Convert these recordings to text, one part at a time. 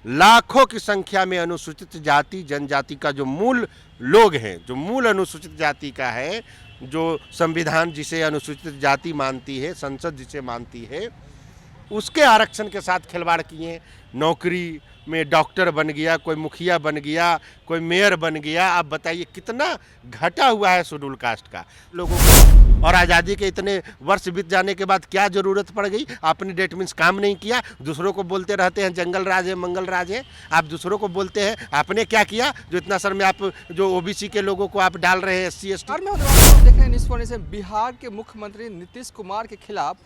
लाखों की संख्या में अनुसूचित जाति जनजाति का जो मूल लोग हैं, जो मूल अनुसूचित जाति का है, जो संविधान जिसे अनुसूचित जाति मानती है, संसद जिसे मानती है, उसके आरक्षण के साथ खिलवाड़ किए। नौकरी में डॉक्टर बन गया, कोई मुखिया बन गया, कोई मेयर बन गया। आप बताइए कितना घटा हुआ है शेड्यूल कास्ट का लोगों को। और आज़ादी के इतने वर्ष बीत जाने के बाद क्या ज़रूरत पड़ गई? आपने डेट मीन्स काम नहीं किया, दूसरों को बोलते रहते हैं जंगल राज है, मंगल राज है। आप दूसरों को बोलते हैं, आपने क्या किया जो इतना सर में आप जो ओबीसी के लोगों को आप डाल रहे हैं SC ST? देख रहे हैं न्यूज़ फॉर नेशन। बिहार के मुख्यमंत्री नीतीश कुमार के खिलाफ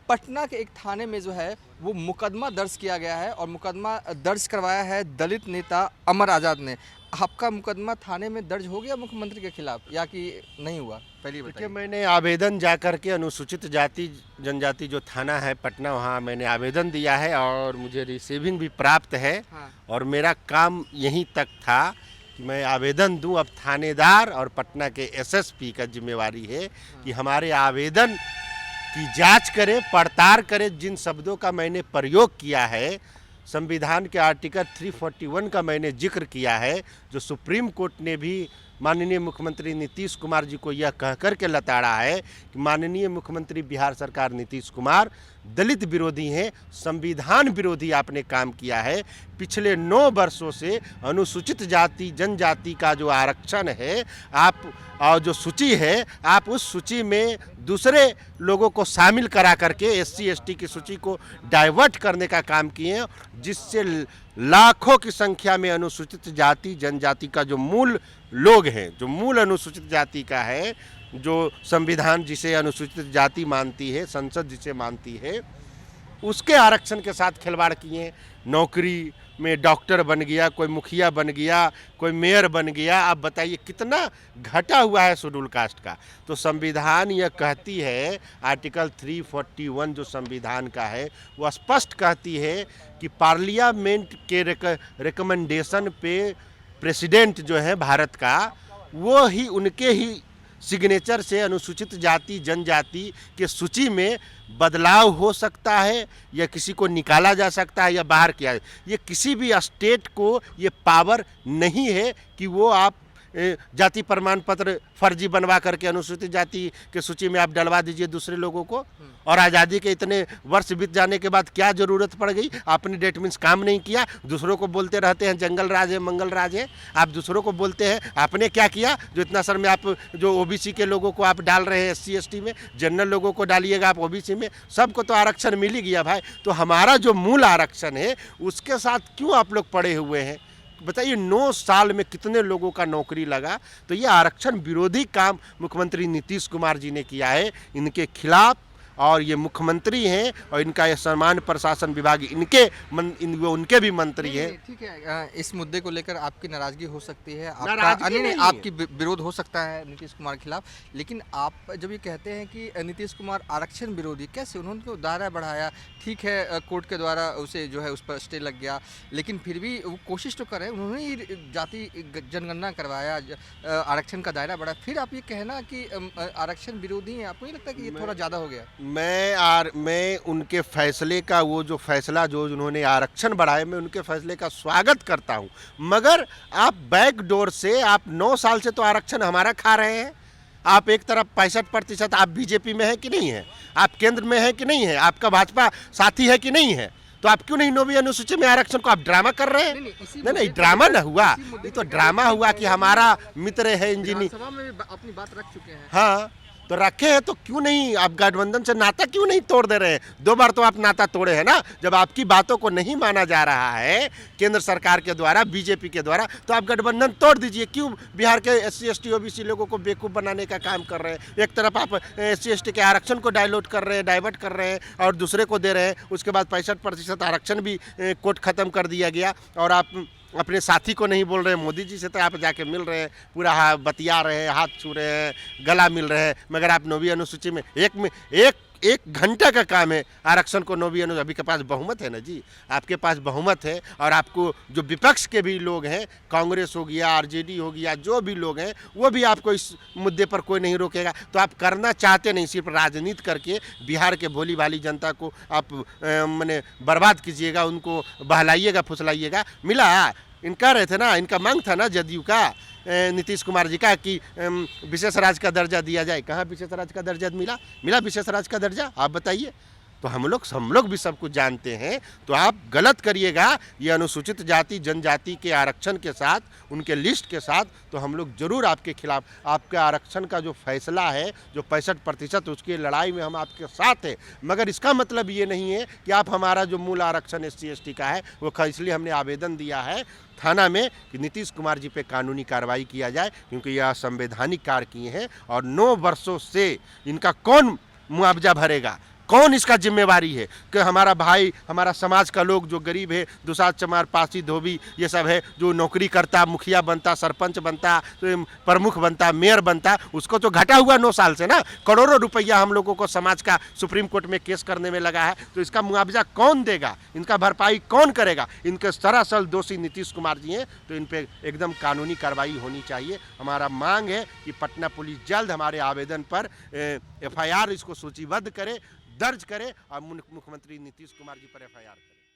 पटना के एक थाने में जो है वो मुकदमा दर्ज किया गया है और मुकदमा दर्ज करवाया है दलित नेता अमर आज़ाद ने। आपका मुकदमा थाने में दर्ज हो गया मुख्यमंत्री के खिलाफ या कि नहीं हुआ? पहले बताइए। मैंने आवेदन जा करके अनुसूचित जाति जनजाति जो थाना है पटना, वहाँ मैंने आवेदन दिया है और मुझे रिसीविंग भी प्राप्त है। हाँ। और मेरा काम यहीं तक था कि मैं आवेदन दूं। अब थानेदार और पटना के SSP का जिम्मेवारी है कि हमारे आवेदन की जांच करे, पड़ताल करे। जिन शब्दों का मैंने प्रयोग किया है, संविधान के आर्टिकल 341 का मैंने जिक्र किया है, जो सुप्रीम कोर्ट ने भी माननीय मुख्यमंत्री नीतीश कुमार जी को यह कह कर के लताड़ा है कि माननीय मुख्यमंत्री बिहार सरकार नीतीश कुमार दलित विरोधी हैं, संविधान विरोधी आपने काम किया है। पिछले 9 वर्षों से अनुसूचित जाति जनजाति का जो आरक्षण है आप और जो सूची है, आप उस सूची में दूसरे लोगों को शामिल करा करके SC ST की सूची को डाइवर्ट करने का काम किए हैं, जिससे लाखों की संख्या में अनुसूचित जाति जनजाति का जो मूल लोग हैं, जो मूल अनुसूचित जाति का है, जो संविधान जिसे अनुसूचित जाति मानती है, संसद जिसे मानती है, उसके आरक्षण के साथ खिलवाड़ किए। नौकरी में डॉक्टर बन गया, कोई मुखिया बन गया, कोई मेयर बन गया। आप बताइए कितना घटा हुआ है शेड्यूल कास्ट का। तो संविधान यह कहती है, आर्टिकल 341 जो संविधान का है वो स्पष्ट कहती है कि पार्लियामेंट के रिकमेंडेशन पे प्रेसिडेंट जो है भारत का, वो ही उनके ही सिग्नेचर से अनुसूचित जाति जनजाति के सूची में बदलाव हो सकता है या किसी को निकाला जा सकता है या बाहर किया। ये किसी भी स्टेट को ये पावर नहीं है कि वो आप जाति प्रमाण पत्र फर्जी बनवा करके अनुसूचित जाति के सूची में आप डलवा दीजिए दूसरे लोगों को। और आज़ादी के इतने वर्ष बीत जाने के बाद क्या ज़रूरत पड़ गई? आपने डेट मीन्स काम नहीं किया, दूसरों को बोलते रहते हैं जंगल राज है, मंगल राज है। आप दूसरों को बोलते हैं, आपने क्या किया जो इतना सर में आप जो ओबीसी के लोगों को आप डाल रहे हैं SC ST में? जनरल लोगों को डालिएगा आप OBC में, सबको तो आरक्षण मिल ही गया भाई। तो हमारा जो मूल आरक्षण है उसके साथ क्यों आप लोग पड़े हुए हैं? बताइए 9 साल में कितने लोगों का नौकरी लगा? तो ये आरक्षण विरोधी काम मुख्यमंत्री नीतीश कुमार जी ने किया है। इनके खिलाफ, और ये मुख्यमंत्री हैं और इनका ये सामान्य प्रशासन विभाग उनके भी मंत्री हैं। ठीक है, इस मुद्दे को लेकर आपकी नाराजगी हो सकती है, आपकी विरोध हो सकता है नीतीश कुमार के खिलाफ। लेकिन आप जब ये कहते हैं कि नीतीश कुमार आरक्षण विरोधी, कैसे? उन्होंने तो दायरा बढ़ाया, ठीक है, कोर्ट के द्वारा उसे जो है उस पर स्टे लग गया, लेकिन फिर भी वो कोशिश तो कर रहे हैं। उन्होंने ही जाति जनगणना करवाया, आरक्षण का दायरा बढ़ा, फिर आप ये कहना कि आरक्षण विरोधी है, आपको नहीं लगता कि ये थोड़ा ज़्यादा हो गया? मैं उनके फैसले का, वो जो फैसला जो उन्होंने आरक्षण बढ़ाए, मैं उनके फैसले का स्वागत करता हूं। मगर आप बैकडोर से, आप 9 साल से तो आरक्षण हमारा खा रहे हैं। आप एक तरफ 65% आप बीजेपी में है कि नहीं है, आप केंद्र में है कि नहीं है, आपका भाजपा साथी है कि नहीं है, तो आप क्यों नहीं 9वीं अनुसूची में आरक्षण को आप ड्रामा कर रहे हैं? नहीं, ड्रामा ना हुआ, ये तो ड्रामा हुआ कि हमारा मित्र है इंजीनियर। सभा में अपनी बात रख चुके हैं। हाँ, तो रखे हैं तो क्यों नहीं आप गठबंधन से नाता क्यों नहीं तोड़ दे रहे हैं? 2 बार तो आप नाता तोड़े हैं ना। जब आपकी बातों को नहीं माना जा रहा है केंद्र सरकार के द्वारा, बीजेपी के द्वारा, तो आप गठबंधन तोड़ दीजिए। क्यों बिहार के SC ST OBC लोगों को बेवकूफ़ बनाने का काम कर रहे हैं? एक तरफ आप SC ST के आरक्षण को डाइवर्ट कर रहे हैं और दूसरे को दे रहे हैं। उसके बाद 65% आरक्षण भी कोर्ट ख़त्म कर दिया गया और आप अपने साथी को नहीं बोल रहे हैं। मोदी जी से तो आप जाके मिल रहे हैं, पूरा बतिया रहे हैं, हाथ छू रहे हैं, गला मिल रहे हैं, मगर आप 9वीं अनुसूची में एक घंटा का काम है आरक्षण को नौवीं अनुसूची। अभी के पास बहुमत है ना जी, आपके पास बहुमत है और आपको जो विपक्ष के भी लोग हैं, कांग्रेस हो गया, आरजेडी हो गया, जो भी लोग हैं वो भी आपको इस मुद्दे पर कोई नहीं रोकेगा। तो आप करना चाहते नहीं, सिर्फ राजनीति करके बिहार के भोली भाली जनता को आप माने बर्बाद कीजिएगा, उनको बहलाइएगा, फुसलाइएगा। मिला इनका रहे थे ना, इनका मांग था ना जदयू का, नीतीश कुमार जी का कि विशेष राज्य का दर्जा दिया जाए। कहाँ विशेष राज्य का दर्जा मिला विशेष राज्य का दर्जा? आप बताइए। तो हम लोग भी सब कुछ जानते हैं। तो आप गलत करिएगा ये अनुसूचित जाति जनजाति के आरक्षण के साथ, उनके लिस्ट के साथ, तो हम लोग जरूर आपके खिलाफ, आपके आरक्षण का जो फैसला है जो 65% उसकी लड़ाई में हम आपके साथ हैं। मगर इसका मतलब ये नहीं है कि आप हमारा जो मूल आरक्षण SC ST का है वो इसलिए हमने आवेदन दिया है थाना में कि नीतीश कुमार जी पे कानूनी कार्रवाई किया जाए, क्योंकि यह असंवैधानिक कार्य किए हैं। और 9 वर्षों से इनका कौन मुआवजा भरेगा, कौन इसका जिम्मेवारी है कि हमारा भाई, हमारा समाज का लोग जो गरीब है, दुसाध चमार, पासी, धोबी, ये सब है, जो नौकरी करता, मुखिया बनता, सरपंच बनता, प्रमुख बनता, मेयर बनता, उसको तो घटा हुआ 9 साल से ना, करोड़ों रुपया हम लोगों को समाज का सुप्रीम कोर्ट में केस करने में लगा है। तो इसका मुआवजा कौन देगा, इनका भरपाई कौन करेगा? इनके सरासल दोषी नीतीश कुमार जी हैं। तो इन पर एकदम कानूनी कार्रवाई होनी चाहिए। हमारा मांग है कि पटना पुलिस जल्द हमारे आवेदन पर FIR इसको सूचीबद्ध करे, दर्ज करे और मुख्यमंत्री नीतीश कुमार जी पर FIR करे।